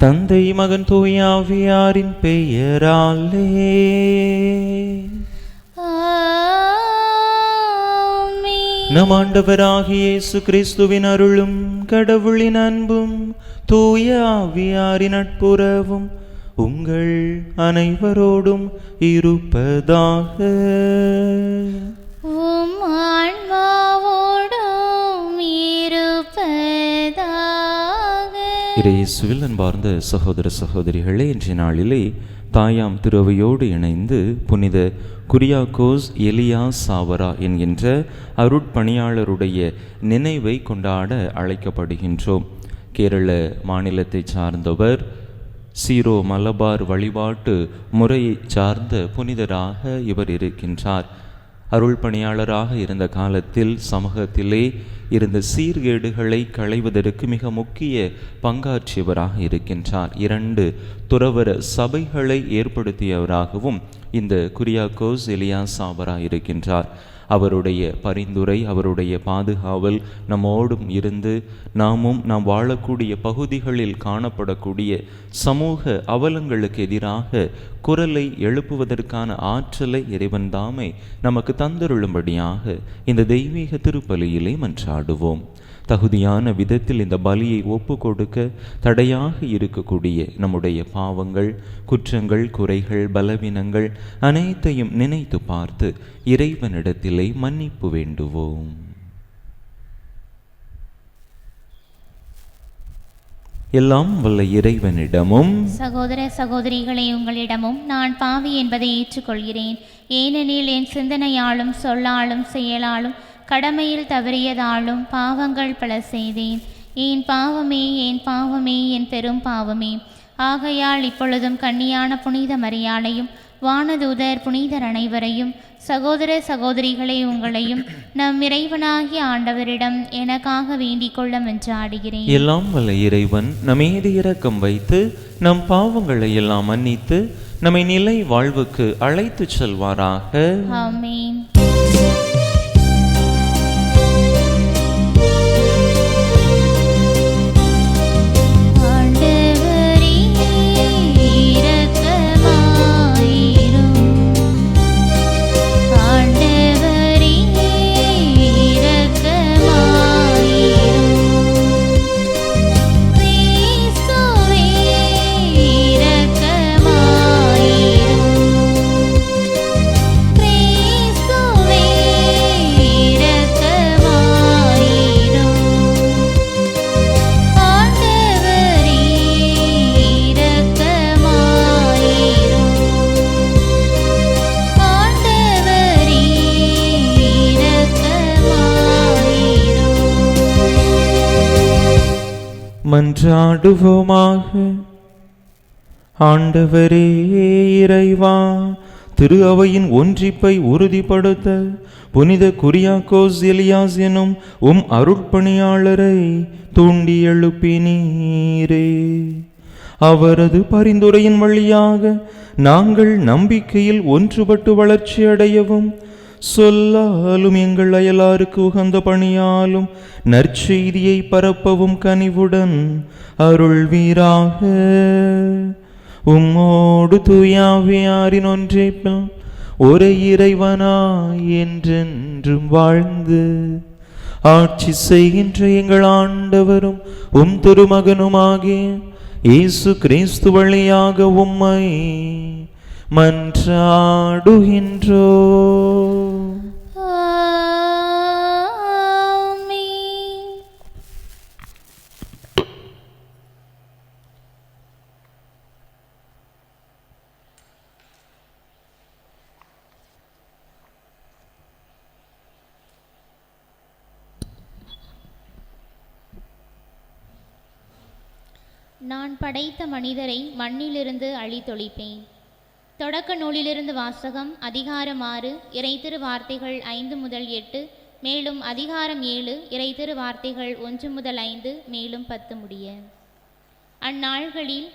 தந்தை மகன் தூய ஆவியாரின் பெயராலே நம் ஆண்டவராகிய இயேசு கிறிஸ்துவின் அருளும் கடவுளின் அன்பும் தூய ஆவியாரின் நட்புறவும் உங்கள் அனைவரோடும் இருப்பதாக. இயேசுவில் அன்பார்ந்த சகோதர சகோதரிகளே, இன்றைய நாளிலே தாயாம் திருவையோடு இணைந்து புனித குரியாக்கோஸ் எலியா சாவரா என்கின்ற அருட்பணியாளருடைய நினைவை கொண்டாட அழைக்கப்படுகின்றோம். கேரள மாநிலத்தை சார்ந்தவர், சீரோ மலபார் வழிபாட்டு முறையை சார்ந்த புனிதராக இவர் இருக்கின்றார். அருள் பணியாளராக இருந்த காலத்தில் சமூகத்திலே இருந்த சீர்கேடுகளை களைவதற்கு மிக முக்கிய பங்காற்றியவராக இருக்கின்றார். 2 துறவர சபைகளை ஏற்படுத்தியவராகவும் இந்த குரியாக்கோஸ் எலியா சாவரா இருக்கின்றார். அவருடைய பரிந்துரை, அவருடைய பாதுகாவல் நம்மோடும் இருந்து நாமும் நாம் வாழக்கூடிய பகுதிகளில் காணப்படக்கூடிய சமூக அவலங்களுக்கு எதிராக குரலை எழுப்புவதற்கான ஆற்றலை இறைவன் தாமே நமக்கு தந்தருளும்படியாக இந்த தெய்வீக திருப்பலியிலே மன்றாடுவோம். தகுதியான விதத்தில் இந்த பலியை ஒப்பு கொடுக்க தடையாக இருக்கக்கூடிய நம்முடைய பாவங்கள், குற்றங்கள், குறைகள், பலவீனங்கள் அனைத்தையும் நினைத்து பார்த்து இறைவனிடத்திலே மன்னிப்பு வேண்டுவோம். எல்லாம் வல்ல இறைவனிடமும் சகோதர சகோதரிகளே, உங்களிடமும் நான் பாவி என்பதை ஏற்றுக்கொள்கிறேன். ஏனெனில் என் சிந்தனையாலும் சொல்லாலும் செயலாலும் கடமையில் தவறியதாலும் பாவங்கள் பல செய்தேன். என் பாவமே, என் பாவமே, என் பெரும் பாவமே. ஆகையால் இப்பொழுதும் கன்னியான புனித மரியாளையும் வானதூதர் புனிதர் அனைவரையும் சகோதர சகோதரிகளை உங்களையும் நம் இறைவனாகிய ஆண்டவரிடம் எனக்காக வேண்டிக் கொள்ள மன்றாடுகிறேன். எல்லாம் வல்ல இறைவன் நம்மீது இரக்கம் வைத்து நம் பாவங்களை எல்லாம் மன்னித்து நம்மை நிலை வாழ்வுக்கு அழைத்து செல்வாராக. ஆமென். மன்றாடுவோமாக. ஆண்டவரே இறைவா, திரு அவையின் ஒன்றிப்பை உறுதிப்படுத்த புனித குரியாக்கோஸ் எலியாஸ் எனும் அருட்பணியாளரை தூண்டி எழுப்பினீரே. அவரது பரிந்துரையின் வழியாக நாங்கள் நம்பிக்கையில் ஒன்றுபட்டு வளர்ச்சி அடையவும், சொல்லாலும் எங்கள் அயலாருக்கு உகந்த பணியாலும் நற்செய்தியை பரப்பவும் கனிவுடன் அருள்வீராக. உம்மோடு தூயாவியாரின் ஒன்றைப்பில் ஒரே இறைவனாய் என்றென்றும் வாழ்ந்து ஆட்சி செய்கின்ற எங்கள் ஆண்டவரும் திருமகனுமாகிய இயேசு கிறிஸ்து வழியாக உம்மை மன்றாடுகின்றோ. நான் படைத்த மனிதரை மண்ணிலிருந்து அழித்தொழிப்பேன். தொடக்க நூலிலிருந்து வாசகம். அதிகாரம் 6, இறைத்திரு வார்த்தைகள் 5 முதல் 8, மேலும் அதிகாரம் 7, இறைத்திரு வார்த்தைகள் 1 முதல் 5, மேலும் 10 முடிய. அந்நாள்களில்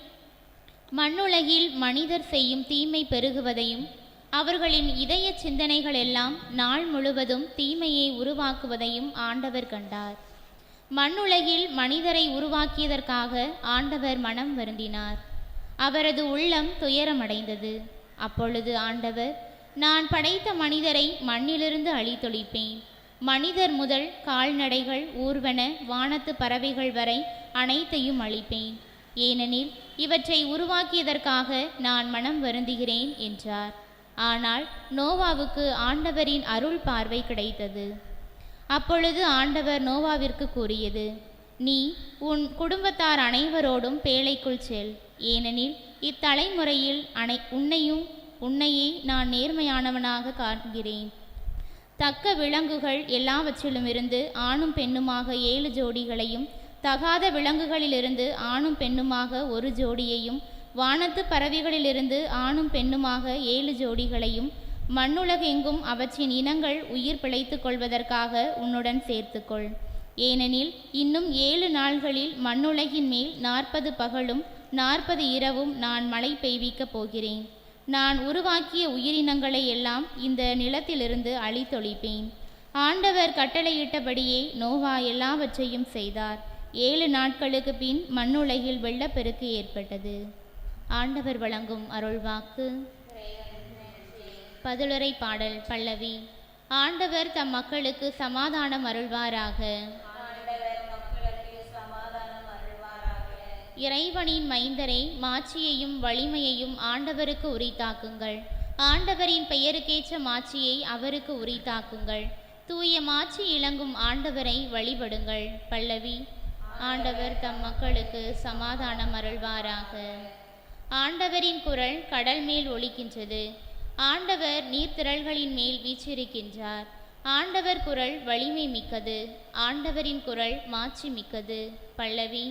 மண்ணுலகில் மனிதர் செய்யும் தீமை பெருகுவதையும் அவர்களின் இதய சிந்தனைகள் எல்லாம் நாள் முழுவதும் தீமையை உருவாக்குவதையும் ஆண்டவர் கண்டார். மண்ணுலகில் மனிதரை உருவாக்கியதற்காக ஆண்டவர் மனம் வருந்தினார். அவரது உள்ளம் துயரமடைந்தது. அப்பொழுது ஆண்டவர், நான் படைத்த மனிதரை மண்ணிலிருந்து அழித்தொழிப்பேன். மனிதர் முதல் கால்நடைகள், ஊர்வன, வானத்து பறவைகள் வரை அனைத்தையும் அழிப்பேன். ஏனெனில் இவற்றை உருவாக்கியதற்காக நான் மனம் வருந்துகிறேன் என்றார். ஆனால் நோவாவுக்கு ஆண்டவரின் அருள் பார்வை கிடைத்தது. அப்பொழுது ஆண்டவர் நோவாவிற்கு கூறியது, நீ உன் குடும்பத்தார் அனைவரோடும் பேழைக்குள் செல். ஏனெனில் இத்தலைமுறையில் உன்னையே நான் நேர்மையானவனாக காண்கிறேன். தக்க விலங்குகள் எல்லாவற்றிலும் இருந்து ஆணும் பெண்ணுமாக 7 ஜோடிகளையும், தகாத விலங்குகளிலிருந்து ஆணும் பெண்ணுமாக 1 ஜோடியையும், வானத்து பறவைகளிலிருந்து ஆணும் பெண்ணுமாக 7 ஜோடிகளையும், மண்ணுலகெங்கும் அவற்றின் இனங்கள் உயிர் பிழைத்துக் கொள்வதற்காக உன்னுடன் சேர்த்துக்கொள். ஏனெனில் இன்னும் 7 நாள்களில் மண்ணுலகின் மேல் 40 பகலும் 40 இரவும் நான் மழை பெய்விக்கப் போகிறேன். நான் உருவாக்கிய உயிரினங்களை எல்லாம் இந்த நிலத்திலிருந்து அழித்தொழிப்பேன். ஆண்டவர் கட்டளையிட்டபடியே நோவா எல்லாவற்றையும் செய்தார். 7 நாட்களுக்கு பின் மண்ணுலகில் வெள்ளப்பெருக்கு ஏற்பட்டது. ஆண்டவர் வழங்கும் அருள்வாக்கு. பதிலுரை பாடல் பல்லவி. ஆண்டவர் தம் மக்களுக்கு சமாதானம் அருள்வாராக. இறைவனின் மைந்தரை மாட்சியையும் வலிமையையும் ஆண்டவருக்கு உரித்தாக்குங்கள். ஆண்டவரின் பெயருக்கேற்ற மாட்சியை அவருக்கு உரித்தாக்குங்கள். தூய மாட்சி இலங்கும் ஆண்டவரை வழிபடுங்கள். பல்லவி. ஆண்டவர் தம் மக்களுக்கு சமாதானம் அருள்வாராக. ஆண்டவரின் குரல் கடல் மேல் ஒலிக்கின்றது. ஆண்டவர் நீர்த்திரள்களின் மேல் வீற்றிருக்கின்றார். ஆண்டவர் குரல் வலிமை மிக்கது. ஆண்டவரின் குரல் மாட்சி மிக்கது. பல்லவி.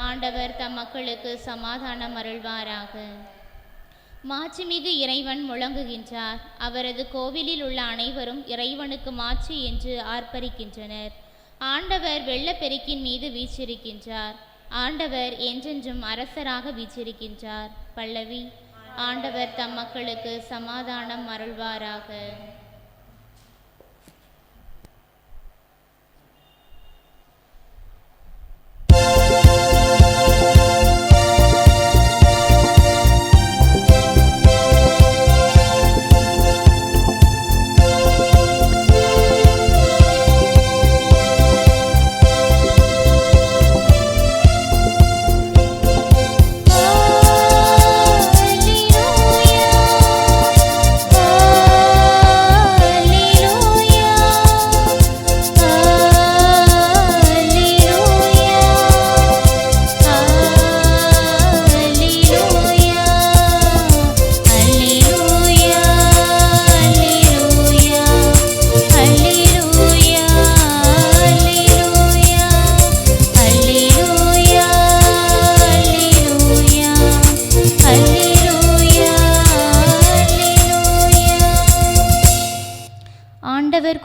ஆண்டவர் தம் மக்களுக்கு சமாதானம் அருள்வாராக. மாட்சிமிகு இறைவன் முழங்குகின்றார். அவரது கோவிலில் உள்ள அனைவரும் இறைவனுக்கு மாட்சி என்று ஆர்ப்பரிக்கின்றனர். ஆண்டவர் வெள்ளப்பெருக்கின் மீது வீற்றிருக்கின்றார். ஆண்டவர் என்றென்றும் அரசராக வீற்றிருக்கின்றார். பல்லவி. ஆண்டவர் தம் மக்களுக்கு சமாதானம் அருள்வாராக.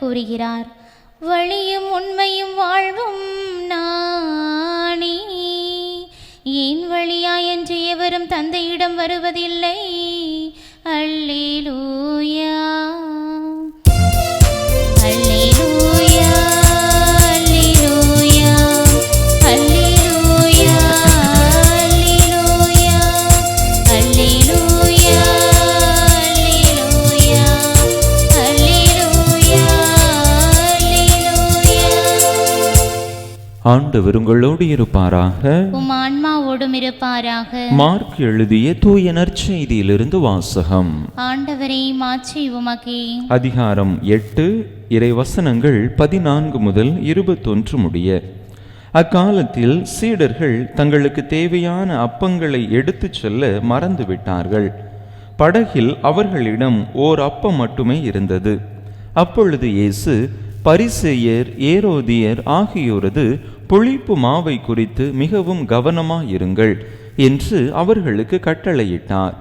கூறுகிறார், வழியும் உண்மையும் வாழ்வும் நானே. என் வழியா என்று எவரும் தந்தையிடம் வருவதில்லை. அல்லேலூயா அல்லேலூயா அல்லேலூயா அல்லேலூயா அல்லேலூயா அல்லேலூயா ஆண்டவர் உங்களோடு இருப்பாராக. உம் ஆன்மாவோடும் இருப்பாராக. மார்க் எழுதிய தூய நற்செய்தியிலிருந்து வாசகம். ஆண்டவரே மாட்சி உமக்கே. அதிகாரம் 8 இறைவசனங்கள் 14 முதல் 21 முடிய. அக்காலத்தில் சீடர்கள் தங்களுக்கு தேவையான அப்பங்களை எடுத்துச் செல்ல மறந்துவிட்டார்கள். படகில் அவர்களிடம் ஓர் அப்பம் மட்டுமே இருந்தது. அப்பொழுது இயேசு பரிசேயர் ஏரோதியர் ஆகியோரது புளிப்பு மாவை குறித்து மிகவும் கவனமாயிருங்கள் என்று அவர்களுக்கு கட்டளையிட்டார்.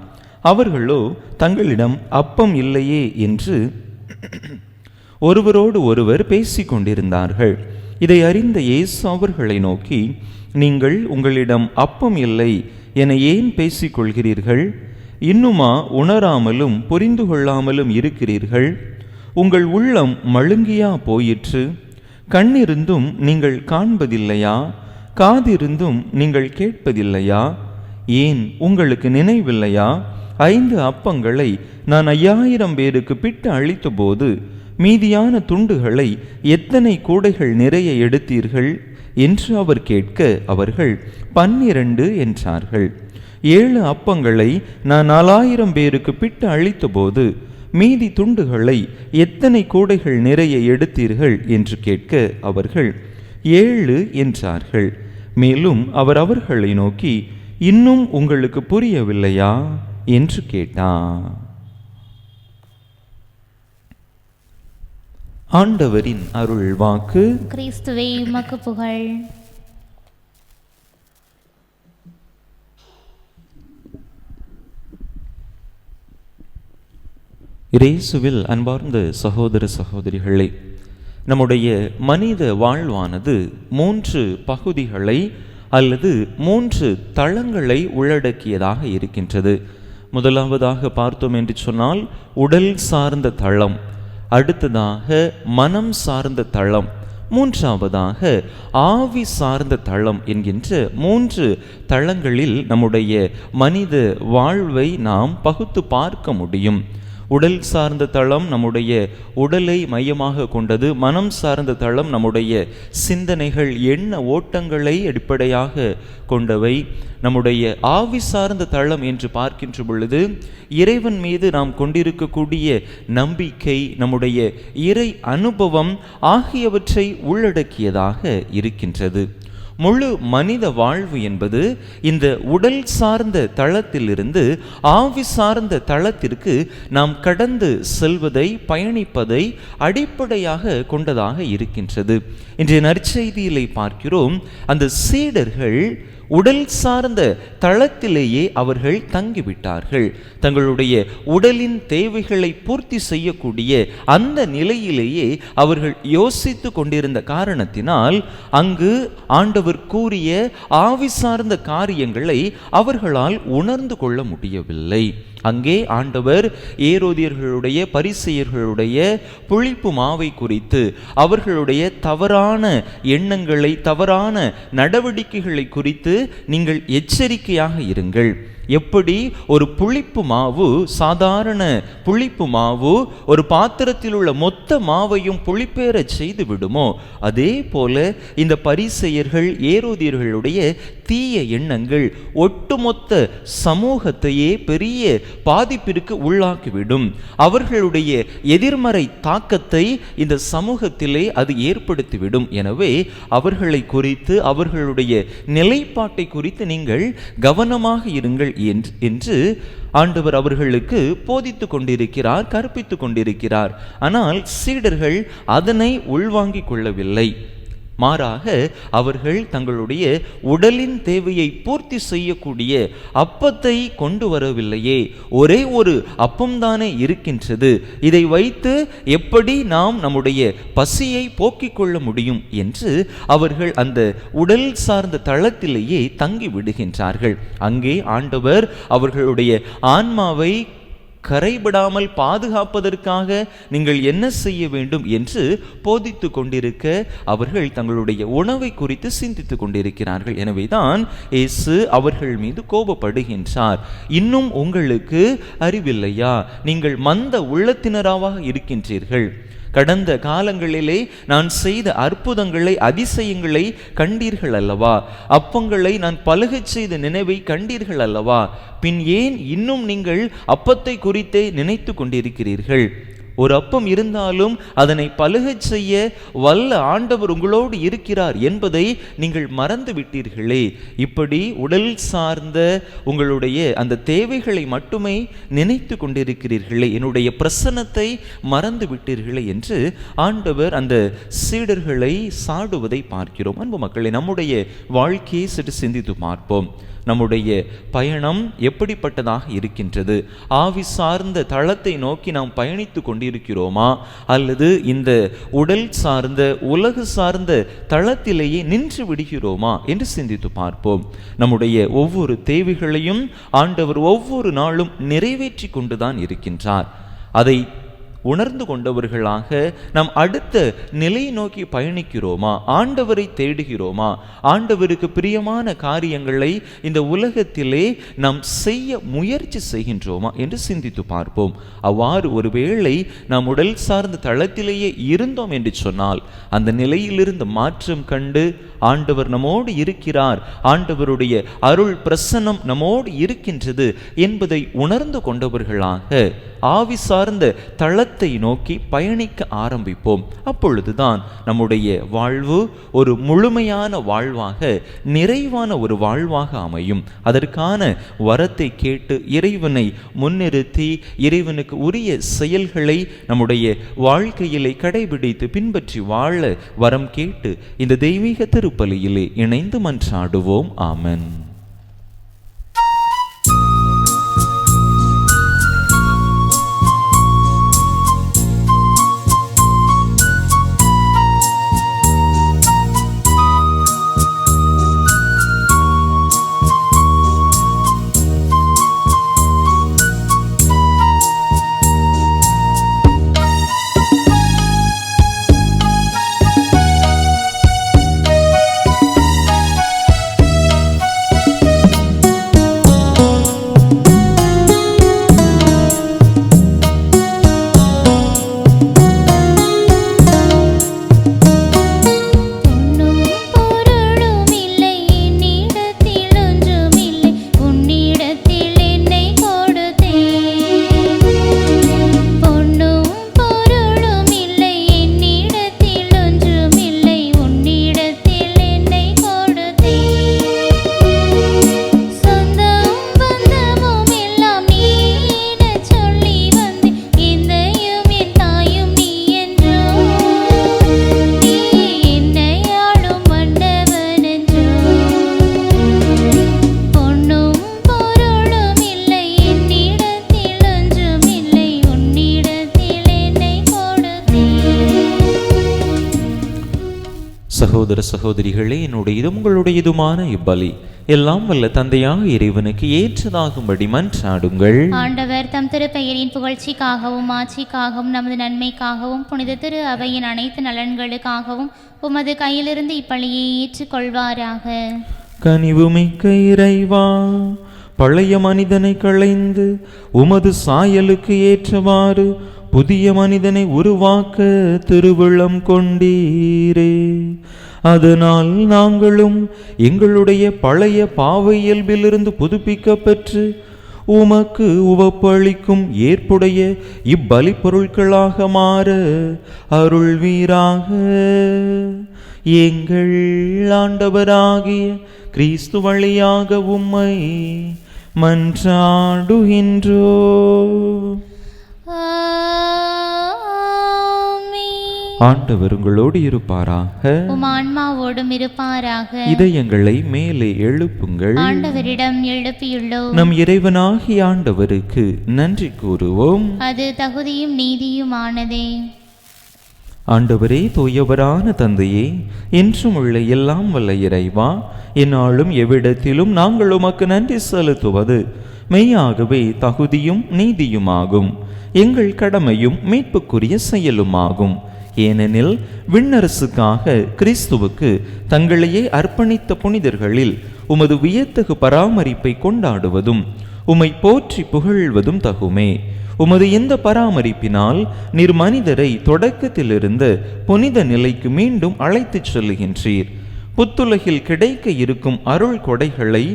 அவர்களோ தங்களிடம் அப்பம் இல்லையே என்று ஒருவரோடு ஒருவர் பேசிக்கொண்டிருந்தார்கள். இதை அறிந்த இயேசு அவர்களை நோக்கி, நீங்கள் உங்களிடம் அப்பம் இல்லை என ஏன் பேசிக்கொள்கிறீர்கள்? இன்னுமா உணராமலும் புரிந்து கொள்ளாமலும் இருக்கிறீர்கள்? உங்கள் உள்ளம் மழுங்கியா போயிற்று? கண்ணிருந்தும் நீங்கள் காண்பதில்லையா? காதிருந்தும் நீங்கள் கேட்பதில்லையா? ஏன் உங்களுக்கு நினைவில்லையா? 5 அப்பங்களை நான் 5000 பேருக்கு பிட்டு அளித்தபோது மீதியான துண்டுகளை எத்தனை கூடைகள் நிறைய எடுத்தீர்கள் என்று அவர் கேட்க, அவர்கள் 12 என்றார்கள். 7 அப்பங்களை நான் 4000 பேருக்கு பிட்டு அளித்தபோது மீதி துண்டுகளை எத்தனை கூடைகள் நிறைய எடுத்தீர்கள் என்று கேட்க, அவர்கள் 7 என்றார்கள். மேலும் அவர் அவர்களை நோக்கி, இன்னும் உங்களுக்கு புரியவில்லையா என்று கேட்டார். ஆண்டவரின் அருள் வாக்கு. கிறிஸ்துவே உமக்கு புகழ். இயேசுவில் அன்பார்ந்த சகோதர சகோதரிகளே, நம்முடைய மனித வாழ்வானது 3 பகுதிகளை அல்லது 3 தளங்களை உள்ளடக்கியதாக இருக்கின்றது. முதலாவதாக பார்த்தோம் என்று சொன்னால் உடல் சார்ந்த தளம், அடுத்ததாக மனம் சார்ந்த தளம், மூன்றாவதாக ஆவி சார்ந்த தளம் என்கின்ற 3 தளங்களில் நம்முடைய மனித வாழ்வை நாம் பகுத்து பார்க்க முடியும். உடல் சார்ந்த தளம் நம்முடைய உடலை மையமாக கொண்டது. மனம் சார்ந்த தளம் நம்முடைய சிந்தனைகள், எண்ண ஓட்டங்களை அடிப்படையாக கொண்டவை. நம்முடைய ஆவி சார்ந்த தளம் என்று பார்க்கின்ற பொழுது இறைவன் மீது நாம் கொண்டிருக்கக்கூடிய நம்பிக்கை, நம்முடைய இறை அனுபவம் ஆகியவற்றை உள்ளடக்கியதாக இருக்கின்றது. முழு மனித வாழ்வு என்பது இந்த உடல் சார்ந்த தளத்திலிருந்து ஆவி சார்ந்த தளத்திற்கு நாம் கடந்து செல்வதை, பயணிப்பதை அடிப்படையாக கொண்டதாக இருக்கின்றது. இன்றைய நற்செய்தியிலே பார்க்கிறோம், அந்த சீடர்கள் உடல் சார்ந்த தளத்திலேயே அவர்கள் தங்கிவிட்டார்கள். தங்களுடைய உடலின் தேவைகளை பூர்த்தி செய்யக்கூடிய அந்த நிலையிலேயே அவர்கள் யோசித்து கொண்டிருந்த காரணத்தினால் அங்கு ஆண்டவர் கூறிய ஆவி சார்ந்த காரியங்களை அவர்களால் உணர்ந்து கொள்ள முடியவில்லை. அங்கே ஆண்டவர் ஏரோதியர்களுடைய, பரிசேயர்களுடைய புளிப்பு மாவை குறித்து, அவர்களுடைய தவறான எண்ணங்களை, தவறான நடவடிக்கைகளை குறித்து நீங்கள் எச்சரிக்கையாக இருங்கள். எப்படி ஒரு புளிப்பு மாவு, சாதாரண புளிப்பு மாவு ஒரு பாத்திரத்தில் உள்ள மொத்த மாவையும் புளிப்பேற செய்து விடுமோ, அதே போல இந்த பரிசேயர்கள், ஏரோதியர்களுடைய தீய எண்ணங்கள் ஒட்டுமொத்த சமூகத்தையே பெரிய பாதிப்பிற்கு உள்ளாக்கிவிடும். அவர்களுடைய எதிர்மறை தாக்கத்தை இந்த சமூகத்திலே அது ஏற்படுத்திவிடும். எனவே அவர்களை குறித்து, அவர்களுடைய நிலைப்பாட்டை குறித்து நீங்கள் கவனமாக இருங்கள் என்று ஆண்டவர் அவர்களுக்கு போதித்துக் கொண்டிருக்கிறார், கற்பித்துக் கொண்டிருக்கிறார். ஆனால் சீடர்கள் அதனை உள்வாங்கிக் கொள்ளவில்லை. மாறாக அவர்கள் தங்களுடைய உடலின் தேவையை பூர்த்தி செய்யக்கூடிய அப்பத்தை கொண்டு வரவில்லையே, ஒரே ஒரு அப்பம்தானே இருக்கின்றது, இதை வைத்து எப்படி நாம் நம்முடைய பசியை போக்கிக் கொள்ள முடியும் என்று அவர்கள் அந்த உடல் சார்ந்த தளத்திலேயே தங்கி விடுகின்றார்கள். அங்கே ஆண்டவர் அவர்களுடைய ஆன்மாவை கரைபடாமல் பாதுகாப்பதற்காக நீங்கள் என்ன செய்ய வேண்டும் என்று போதித்து கொண்டிருக்க அவர்கள் தங்களுடைய உணவை குறித்து சிந்தித்து கொண்டிருக்கிறார்கள். எனவேதான் இயேசு அவர்கள் மீது கோபப்படுகின்றார். இன்னும் உங்களுக்கு அறிவில்லையா? நீங்கள் மந்த உள்ளத்தினராக இருக்கின்றீர்கள். கடந்த காலங்களிலே நான் செய்த அற்புதங்களை, அதிசயங்களை கண்டீர்கள் அல்லவா? அப்பங்களை நான் பலகச் செய்த நினைவை கண்டீர்கள் அல்லவா? பின் ஏன் இன்னும் நீங்கள் அப்பத்தை குறித்தே நினைத்து கொண்டிருக்கிறீர்கள்? ஒரு அப்பம் இருந்தாலும் அதனை பலுகச் செய்ய வல்ல ஆண்டவர் உங்களோடு இருக்கிறார் என்பதை நீங்கள் மறந்து விட்டீர்களே. இப்படி உடல் சார்ந்த உங்களுடைய அந்த தேவைகளை மட்டுமே நினைத்து கொண்டிருக்கிறீர்களே, என்னுடைய பிரசன்னத்தை மறந்து விட்டீர்களே என்று ஆண்டவர் அந்த சீடர்களை சாடுவதை பார்க்கிறோம். அன்பு மக்களை, நம்முடைய வாழ்க்கையை சற்று சிந்தித்து பார்ப்போம். நம்முடைய பயணம் எப்படிப்பட்டதாக இருக்கின்றது? ஆவி சார்ந்த தளத்தை நோக்கி நாம் பயணித்து கொண்டிருக்கிறோமா, அல்லது இந்த உடல் சார்ந்த உலகு சார்ந்த தளத்திலேயே நின்று விடுகிறோமா என்று சிந்தித்து பார்ப்போம். நம்முடைய ஒவ்வொரு தேவைகளையும் ஆண்டவர் ஒவ்வொரு நாளும் நிறைவேற்றி கொண்டுதான் இருக்கின்றார். அதை உணர்ந்து கொண்டவர்களாக நாம் அடுத்த நிலையை நோக்கி பயணிக்கிறோமா? ஆண்டவரை தேடுகிறோமா? ஆண்டவருக்கு பிரியமான காரியங்களை இந்த உலகத்திலே நாம் செய்ய முயற்சி செய்கின்றோமா என்று சிந்தித்து பார்ப்போம். அவ்வாறு ஒருவேளை நாம் உடல் சார்ந்த தளத்திலேயே இருந்தோம் என்று சொன்னால் அந்த நிலையிலிருந்து மாற்றம் கண்டு ஆண்டவர் நம்மோடு இருக்கிறார், ஆண்டவருடைய அருள் பிரசன்னம் நம்மோடு இருக்கின்றது என்பதை உணர்ந்து கொண்டவர்களாக ஆவி சார்ந்த தளத்தை நோக்கி பயணிக்க ஆரம்பிப்போம். அப்பொழுதுதான் நம்முடைய வாழ்வு ஒரு முழுமையான வாழ்வாக, நிறைவான ஒரு வாழ்வாக அமையும். அதற்கான வரத்தை கேட்டு இறைவனை முன்னிறுத்தி இறைவனுக்கு உரிய செயல்களை நம்முடைய வாழ்க்கையிலே கடைபிடித்து பின்பற்றி வாழ வரம் கேட்டு இந்த தெய்வீக திருப்பலியிலே இணைந்து மன்றாடுவோம். ஆமென். சகோதர சகோதரிகளே, என்னுடையதும் உங்களுடையதுமான இப்பலி எல்லாம் வல்ல தந்தையாக இறைவனுக்கு ஏற்றதாகும்படி மன்றாடுங்கள். ஆண்டவர் தம் திருப்பெயரின் புகழ்ச்சிக்காகவும் ஆட்சிக்காகவும் நமது நன்மைக்காகவும் புனித திரு அவையின் அனைத்து நலன்களுக்காகவும் உமது கையிலிருந்து இப்பலியை ஏற்றுக்கொள்வாராக. கனிவுமிக்க இறைவா, பழைய மனிதனை களைந்து உமது சாயலுக்கு ஏற்றவாறு புதிய மனிதனை உருவாக்க திருவுள்ளம் கொண்டீரே. அதனால் நாங்களும் எங்களுடைய பழைய பாவ இயல்பிலிருந்து புதுப்பிக்கப்பெற்று உமக்கு உவப்பளிக்கும் ஏற்புடைய இப்பலி பொருட்களாக மாற அருள்வீராக. எங்கள் ஆண்டவராகிய கிறிஸ்து வழியாக உம்மை மன்றாடுகின்றோ. ஆண்டவர் உங்களோடு இருப்பாராக, உம் ஆன்மாவோடும் இருப்பாராக. இதயங்களை மேலே எழுப்புங்கள். ஆண்டவரிடம் எழுப்பியுள்ளோம். நம் இறைவனாகிய ஆண்டவருக்கு நன்றி கூறுவோம். அது தகுதியும் நீதியுமானதே. ஆண்டவரே, தூயவரான தந்தையே, என்றும் உள்ள எல்லாம் வல்ல இறைவா, என்னாலும் எவ்விடத்திலும் நாங்கள் உமக்கு நன்றி செலுத்துவது மெய்யாகவே தகுதியும் நீதியுமாகும். எங்கள் கடமையும் மீட்புக்குரிய செயலுமாகும். ஏனெனில் விண்ணரசுக்காக கிறிஸ்துவுக்கு தங்களையே அர்ப்பணித்த புனிதர்களில் உமது வியத்தகு பராமரிப்பை கொண்டாடுவதும் உம்மை போற்றி புகழ்வதும் தகுமே. உமது இந்த பராமரிப்பினால் நீர் மனிதரை தொடக்கத்திலிருந்து புனித நிலைக்கு மீண்டும் அழைத்துச் செல்லுகின்றீர். புத்துலகில் கிடைக்க இருக்கும் அருள் கொடைகளை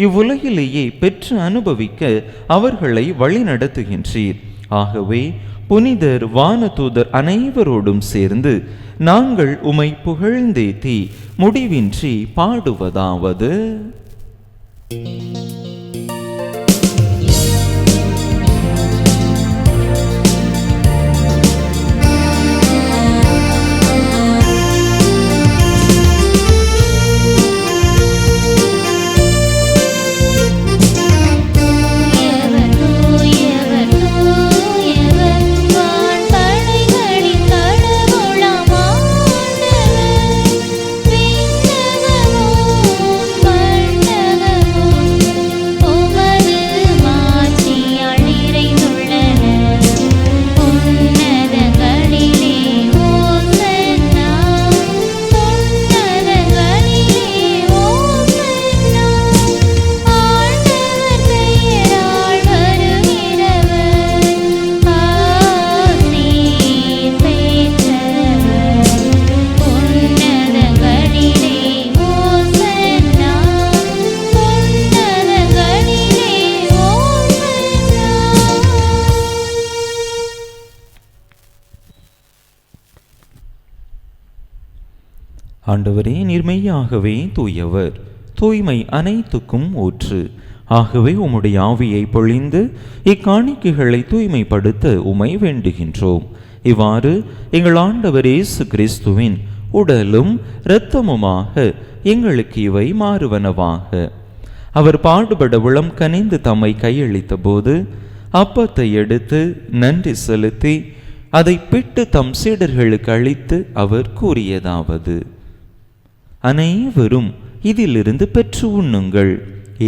இவ்வுலகிலேயே பெற்று அனுபவிக்க அவர்களை வழிநடத்துகின்றீர். ஆகவே புனிதர் வானதூதர் அனைவரோடும் சேர்ந்து நாங்கள் உம்மை புகழ்ந்தேத்தி முடிவின்றி பாடுவதாவது: ஆண்டவரே, நீர் மெய்யாகவே தூயவர், தூய்மை அனைத்துக்கும் ஊற்று. ஆகவே உம்முடைய ஆவியை பொழிந்து இக்காணிக்கைகளை தூய்மைப்படுத்த உமை வேண்டுகின்றோம். இவ்வாறு எங்கள் ஆண்டவர் இயேசு கிறிஸ்துவின் உடலும் இரத்தமுமாக எங்களுக்கு இவை மாறுவனவாக. அவர் பாடுபட உளம் கனிந்து தம்மை கையளித்த போது அப்பத்தை எடுத்து நன்றி செலுத்தி அதை பிட்டு தம் சீடர்களுக்கு அளித்து அவர் கூறியதாவது: அனைவரும் இதிலிருந்து பெற்று உண்ணுங்கள்,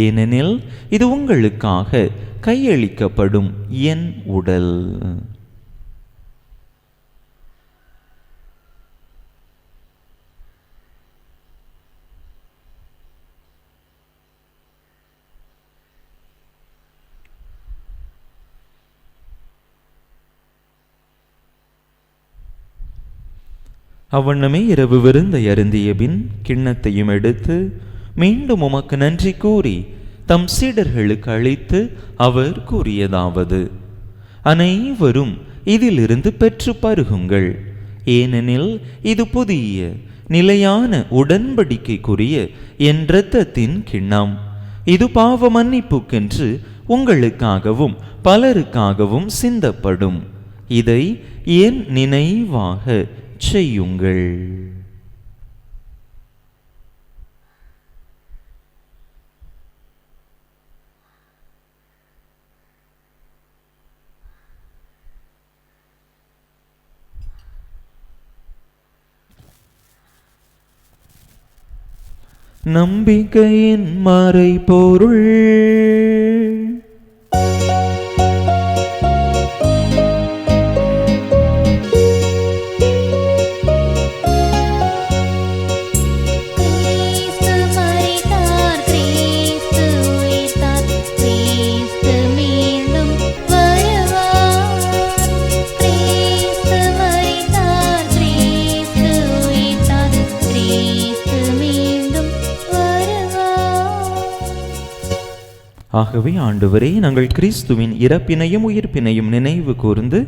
ஏனெனில் இது உங்களுக்காக கையளிக்கப்படும் என் உடல். அவ்வண்ணமே இரவு விருந்தை அருந்திய பின் கிண்ணத்தையும் எடுத்து மீண்டும் உமக்கு நன்றி கூறி தம் சீடர்களுக்கு அளித்து அவர் கூறியதாவது: அனைவரும் இதிலிருந்து பெற்று பருகுங்கள், ஏனெனில் இது புதிய நிலையான உடன்படிக்கைக்குரிய என் இரத்தத்தின் கிண்ணம். இது பாவ மன்னிப்புக்கென்று உங்களுக்காகவும் பலருக்காகவும் சிந்தப்படும். இதை என் நினைவாக செய்யுங்கள். நம்பிக்கையின் மறைபொருள். ஆகவே ஆண்டவரே, நாங்கள் கிறிஸ்துவின் இறப்பினையும் உயிர்ப்பினையும் நினைவு கூர்ந்து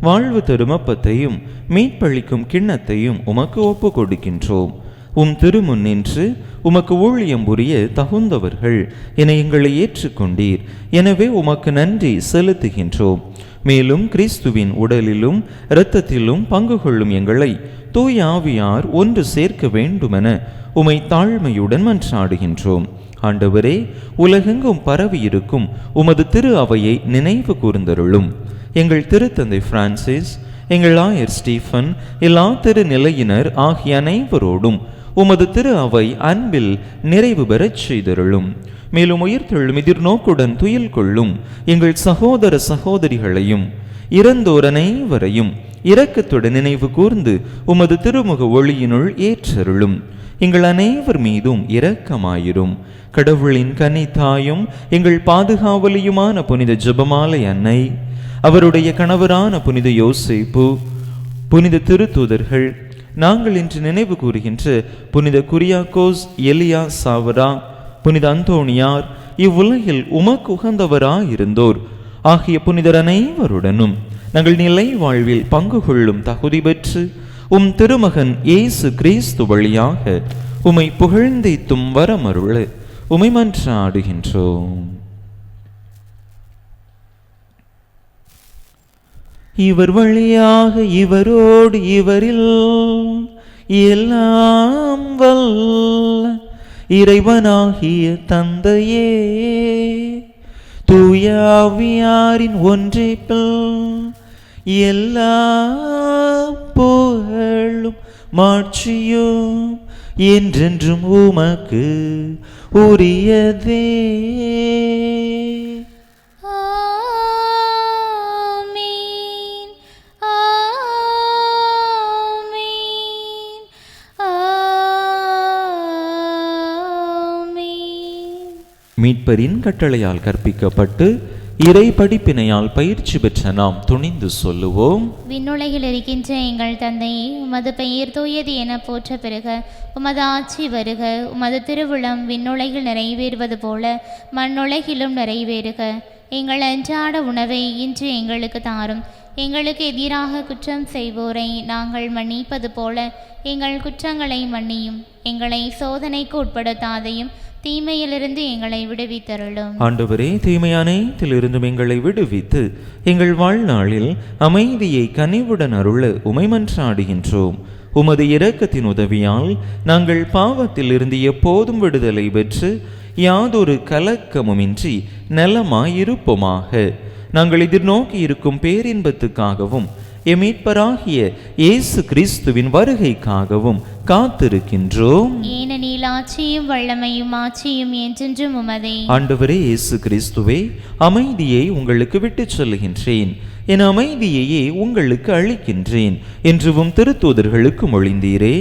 வாழ்வு தரும் அப்பத்தையும் மீட்பளிக்கும் கிண்ணத்தையும் உமக்கு ஒப்பு கொடுக்கின்றோம். உம் திருமுன் நின்று உமக்கு ஊழியம் புரிய தகுந்தவர்கள் என எங்களை ஏற்றுக்கொண்டீர். எனவே உமக்கு நன்றி செலுத்துகின்றோம். மேலும் கிறிஸ்துவின் உடலிலும் இரத்தத்திலும் பங்கு கொள்ளும் எங்களை தூய ஆவியார் ஒன்று சேர்க்க வேண்டுமென உமை தாழ்மையுடன் மன்றாடுகின்றோம். ஆண்டவரே, உலகெங்கும் பரவி இருக்கும் உமது திரு அவையை நினைவு கூர்ந்தருளும். எங்கள் திருத்தந்தை பிரான்சிஸ், எங்கள் ஆயர் ஸ்டீஃபன், எல்லா திருநிலையினர் ஆகிய அனைவரோடும் உமது திரு அவை அன்பில் நிறைவு பெறச் செய்தருளும். மேலும் உயிர்த்தெழும் எதிர்நோக்குடன் துயில் கொள்ளும் எங்கள் சகோதர சகோதரிகளையும் இறந்தோர் அனைவரையும் இரக்கத்துடன் நினைவு கூர்ந்து உமது திருமுக ஒளியினுள் ஏற்றருளும். எங்கள் அனைவர் மீதும் இரக்கமாயிரும். கடவுளின் கன்னித்தாயும் எங்கள் பாதுகாவலியுமான புனித ஜெபமாலை அன்னை, அவருடைய கணவரான புனித யோசேப்பு, புனித திருத்தூதர்கள், நாங்கள் இன்று நினைவு கூறுகின்ற புனித குரியாக்கோஸ், எலியா சாவரா, புனித அந்தோணியார், இவ்வுலகில் உமக்கு உகந்தவராயிருந்தோர் ஆகிய புனிதர் அனைவருடனும் நாங்கள் நிலை வாழ்வில் பங்கு கொள்ளும் தகுதி பெற்று உம் திருமகன் இயேசு கிறிஸ்து வழியாக உமை புகழ்ந்தேத்தும் வரமருள உமை மன்றாடுகின்றோம். இவர் வழியாக இவரோடு இவரில் எல்லாம் வல்ல இறைவனாகிய தந்தையே, தூய ஆவியாரின் ஒன்றிப்பில் எல்லா புகழும் மாட்சியும் என்றென்றும் உமக்கு உரியதே. ஆமென், ஆமென், ஆமென். மீட்பரின் கட்டளையால் கற்பிக்கப்பட்டு இறை படிப்பினையால் பயிற்சி பெற்ற நாம் துணிந்து சொல்லுவோம்: விண்ணுலகில் இருக்கின்ற எங்கள் தந்தையே, உமது பெயர் தூயது என போற்ற பெறுக. உமது ஆட்சி வருக. உமது திருவுளம் விண்ணுலகில் நிறைவேறுவது போல மண்ணுலகிலும் நிறைவேறுக. எங்கள் அன்றாட உணவை இன்று எங்களுக்கு தாரும். எங்களுக்கு எதிராக குற்றம் செய்வோரை நாங்கள் மன்னிப்பது போல எங்கள் குற்றங்களை மன்னியும். எங்களை சோதனைக்கு உட்படுத்தாதையும் தீமையிலிருந்து எங்களை விடுவித்தருளும். ஆண்டவரே, தீமையான அனைத்திலிருந்தும் எங்களை விடுவித்து எங்கள் வாழ்நாளில் அமைதியை கனிவுடன் அருள உமை மன்றாடுகின்றோம். உமது இரக்கத்தின் உதவியால் நாங்கள் பாவத்தில் இருந்து எப்போதும் விடுதலை பெற்று யாதொரு கலக்கமுமின்றி நலமாயிருப்போமாக. நாங்கள் எதிர்நோக்கி இருக்கும் பேரின்பத்துக்காகவும் எமீட்பராகிய இயேசு கிறிஸ்துவின் வருகைக்காகவும் காத்திருக்கின்றோம். ஏனெனில் ஆட்சியும் வல்லமையும் ஆட்சியும் என்றென்றும் உமதே. ஆண்டவரே இயேசு கிறிஸ்துவே, அமைதியை உங்களுக்கு விட்டுச் சொல்லுகின்றேன், என் அமைதியையே உங்களுக்கு அளிக்கின்றேன் என்றும் திருத்தூதர்களுக்கு மொழிந்தீரே.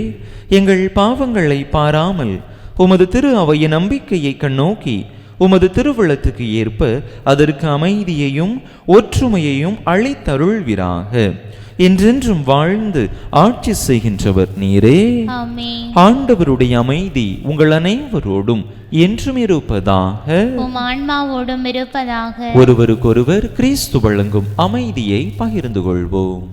எங்கள் பாவங்களை பாராமல் உமது திரு அவையின் நம்பிக்கையை கண்ணோக்கி உமது திருவுளத்துக்கு ஏற்ப அதற்கு அமைதியையும் ஒற்றுமையையும் அளித்தருள்வீராக. என்றென்றும் வாழ்ந்து ஆட்சி செய்கின்றவர் நீரே. ஆமென். ஆண்டவருடைய அமைதி உங்கள் அனைவரோடும் என்றும் இருப்பதாக. உம் ஆன்மாவோடும் இருப்பதாக. ஒருவருக்கொருவர் கிறிஸ்து வழங்கும் அமைதியை பகிர்ந்து கொள்வோம்.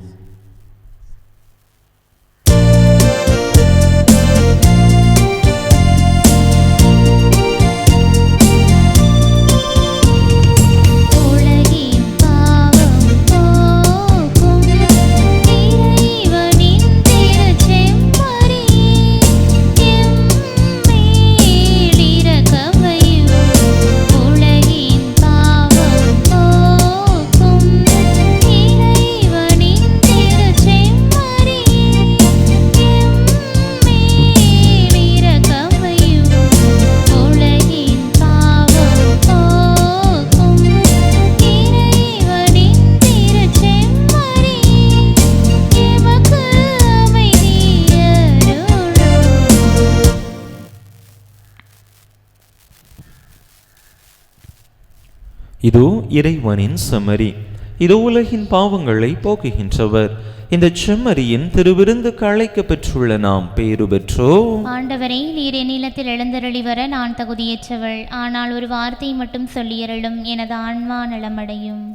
இதோ இறைவனின் செம்மறி, இதோ உலகின் பாவங்களை போக்குகின்றவர். இந்த செம்மறியின் திருவிருந்துக்கு அழைக்க பெற்றுள்ள நாம் பேறு பெற்றோம். ஆண்டவரே, நீர் என்னிடத்தில் எழுந்தருளி வர நான் தகுதியற்றவள். ஆனால் ஒரு வார்த்தை மட்டும் சொல்லியருளும், எனது ஆன்மா நலமடையும்.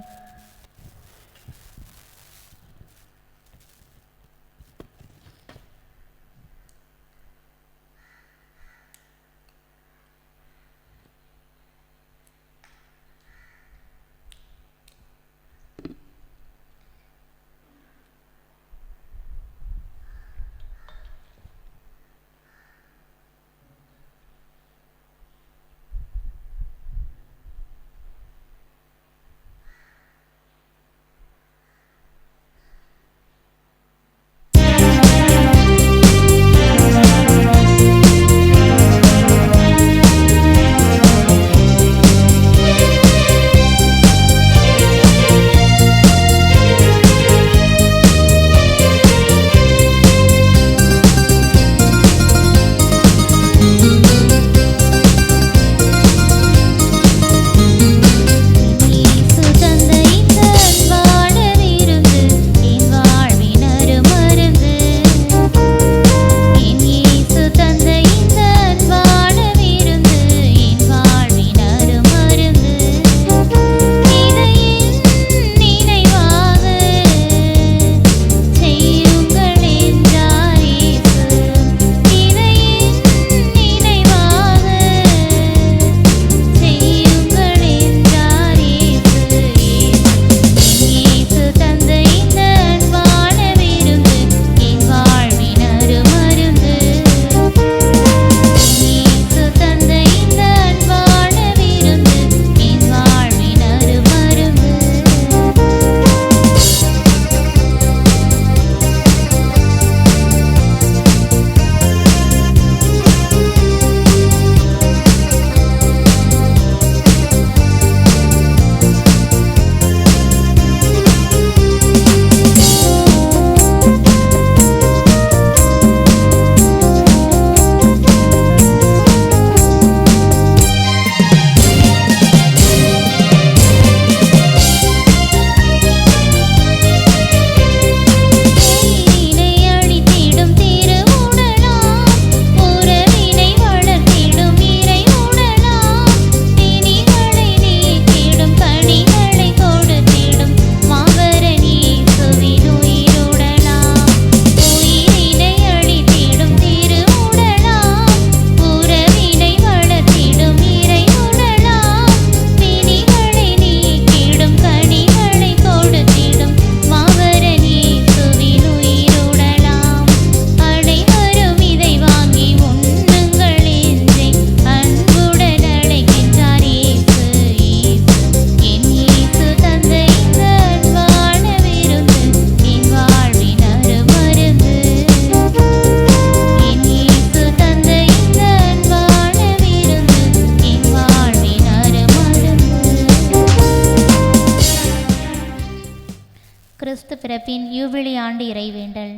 கிறிஸ்து பிறப்பின் யூபிலி ஆண்டு இறைவேண்டல்.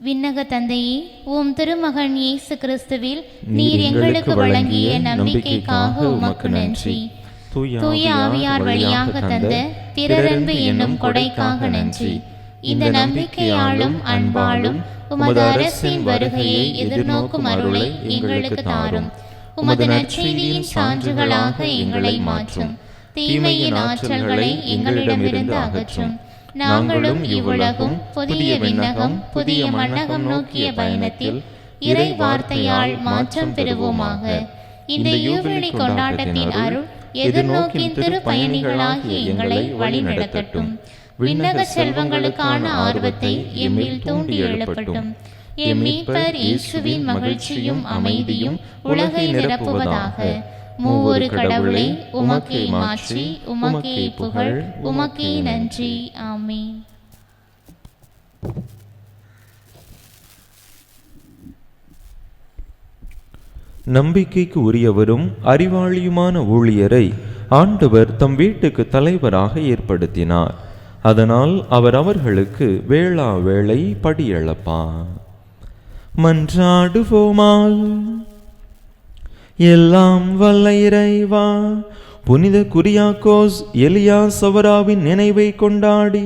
விண்ணக தந்தையே, உம் திருமகன் இயேசு கிறிஸ்துவில் நீர் எங்களுக்கு வழங்கிய நம்பிக்கைக்காக உமக்கு நன்றி. தூய ஆவியார் வழியாக தந்த பிறரன்பு என்னும் கொடைக்காக நன்றி. இந்த நம்பிக்கையாலும் அன்பாலும் உமது அரசின் வருகையை எதிர்நோக்கும் அருளை எங்களுக்கு தாரும். உமது நற்செய்தியின் சான்றுகளாக எங்களை மாற்றும். தீமையின் ஆற்றல்களை எங்களிடமிருந்து அகற்றும். நாங்களும் இவ்வுலகும் புதிய விண்ணகம் புதிய மண்ணகம் நோக்கிய பயணத்தில் இறை வார்த்தையால் மாற்றம் பெறுவோமாக. இந்த யூபிலி கொண்டாட்டத்தின் அருள் எதிர்நோக்கின் திரு பயணிகளாகிய எங்களை வழி நடத்தட்டும். விண்ணக செல்வங்களுக்கான ஆர்வத்தை எம்மில் தூண்டி எழுப்பட்டும். எம் மீட்பர் இயேசுவின் மகிழ்ச்சியும் அமைதியும் உலகை நிரப்புவதாக. மூவொரு கடவுளை உமக்கே மாற்றி உமக்கே புகழ் உமக்கே நன்றி. ஆமென். நம்பிக்கைக்கு உரியவரும் அறிவாளியுமான ஊழியரை ஆண்டவர் தம் வீட்டுக்கு தலைவராக ஏற்படுத்தினார். அதனால் அவர் அவர்களுக்கு வேளா வேளை படியளப்பார். மன்றாடுவோமால். எல்லாம் வல்ல இறைவா, புனித குரியாக்கோஸ் எலியா சவராவின் நினைவை கொண்டாடி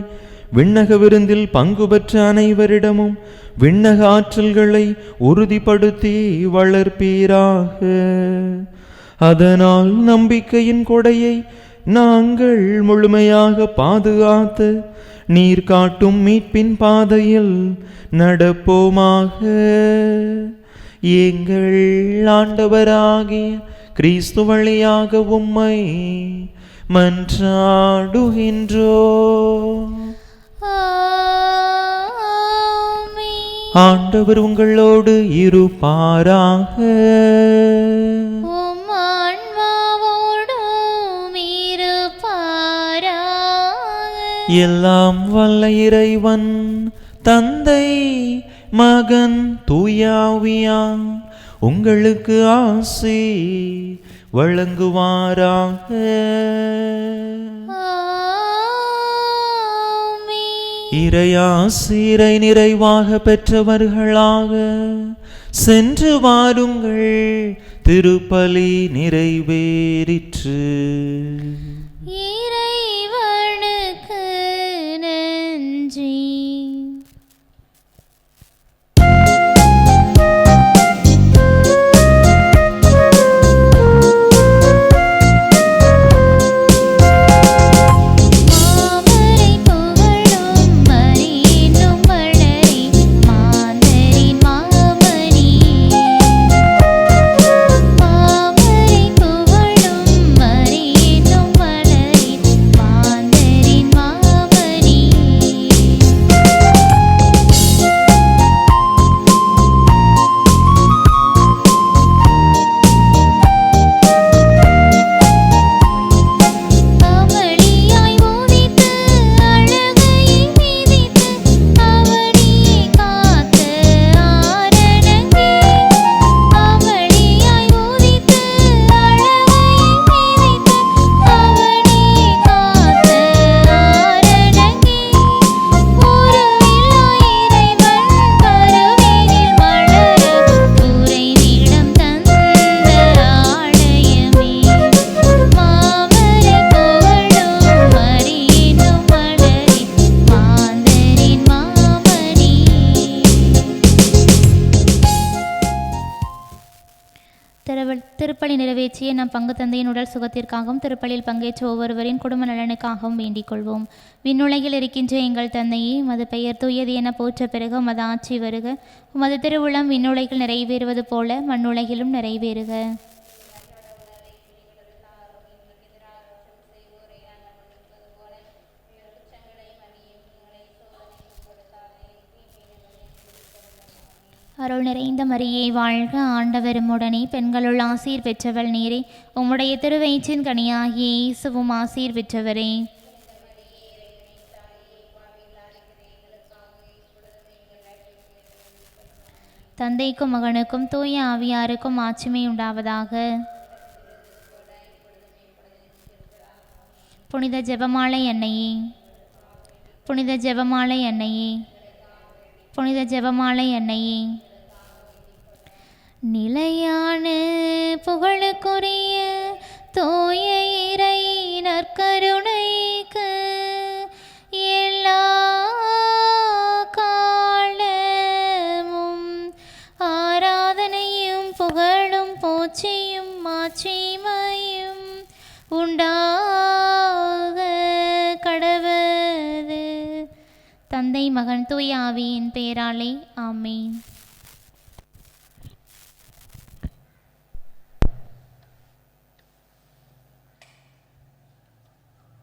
விண்ணக விருந்தில் பங்கு பெற்ற அனைவரிடமும் விண்ணக ஆற்றல்களை உறுதிப்படுத்தி வளர்ப்பீராக. அதனால் நம்பிக்கையின் கொடையை நாங்கள் முழுமையாக பாதுகாத்து நீர் காட்டும் மீட்பின் பாதையில் நடப்போமாக. எங்கள் ஆண்டவராகிய கிறிஸ்து வழியாக உம்மை மன்றாடுகின்றோம். ஆண்டவர் உங்களோடு இருப்பாராக. எல்லாம் வல்ல இறைவன் தந்தை மகன் தூயாவியார் உங்களுக்கு ஆசி வழங்குவாராக. இறையாசிரை நிறைவாக பெற்றவர்களாக சென்று வாருங்கள். திருப்பலி நிறைவேறிற்று. இறைவனுக்கு நன்றி. திருப்பலி நிறைவேற்றிய நம் பங்கு தந்தையின் உடல் சுகத்திற்காகவும் திருப்பலியில் பங்கேற்ற ஒவ்வொருவரின் குடும்ப நலனுக்காகவும் வேண்டிக் கொள்வோம். விண்ணுலகில் இருக்கின்ற எங்கள் தந்தையே, உமது பெயர் தூயது என போற்ற பிறகு உமது ஆட்சி வருக. உமது திருவுளம் விண்ணுலகில் நிறைவேறுவது போல மண்ணுலகிலும் நிறைவேறுக. அருள் நிறைந்த மரியே வாழ்க, ஆண்டவர் உம்முடனே, பெண்களுள் ஆசீர் பெற்றவள் நீரே. உம்முடைய திருவயிற்றின் கனியாகிய இயேசுவும் ஆசீர் பெற்றவரே. தந்தைக்கும் மகனுக்கும் தூய ஆவியாருக்கும் ஆட்சிமை உண்டாவதாக. புனித ஜெபமாலை அன்னையே, புனித ஜெபமாலை அன்னையே, புனித ஜெபமாலை அன்னையே, நிலையான புகழுக்குரிய தூய இறை நற்கருணைக்கு எல்லா காலமும் ஆராதனையும் புகழும் போற்றியும் மாட்சிமையும் உண்டாக கடவது. தந்தை மகன் தூய ஆவியின் பேராலே ஆமென்.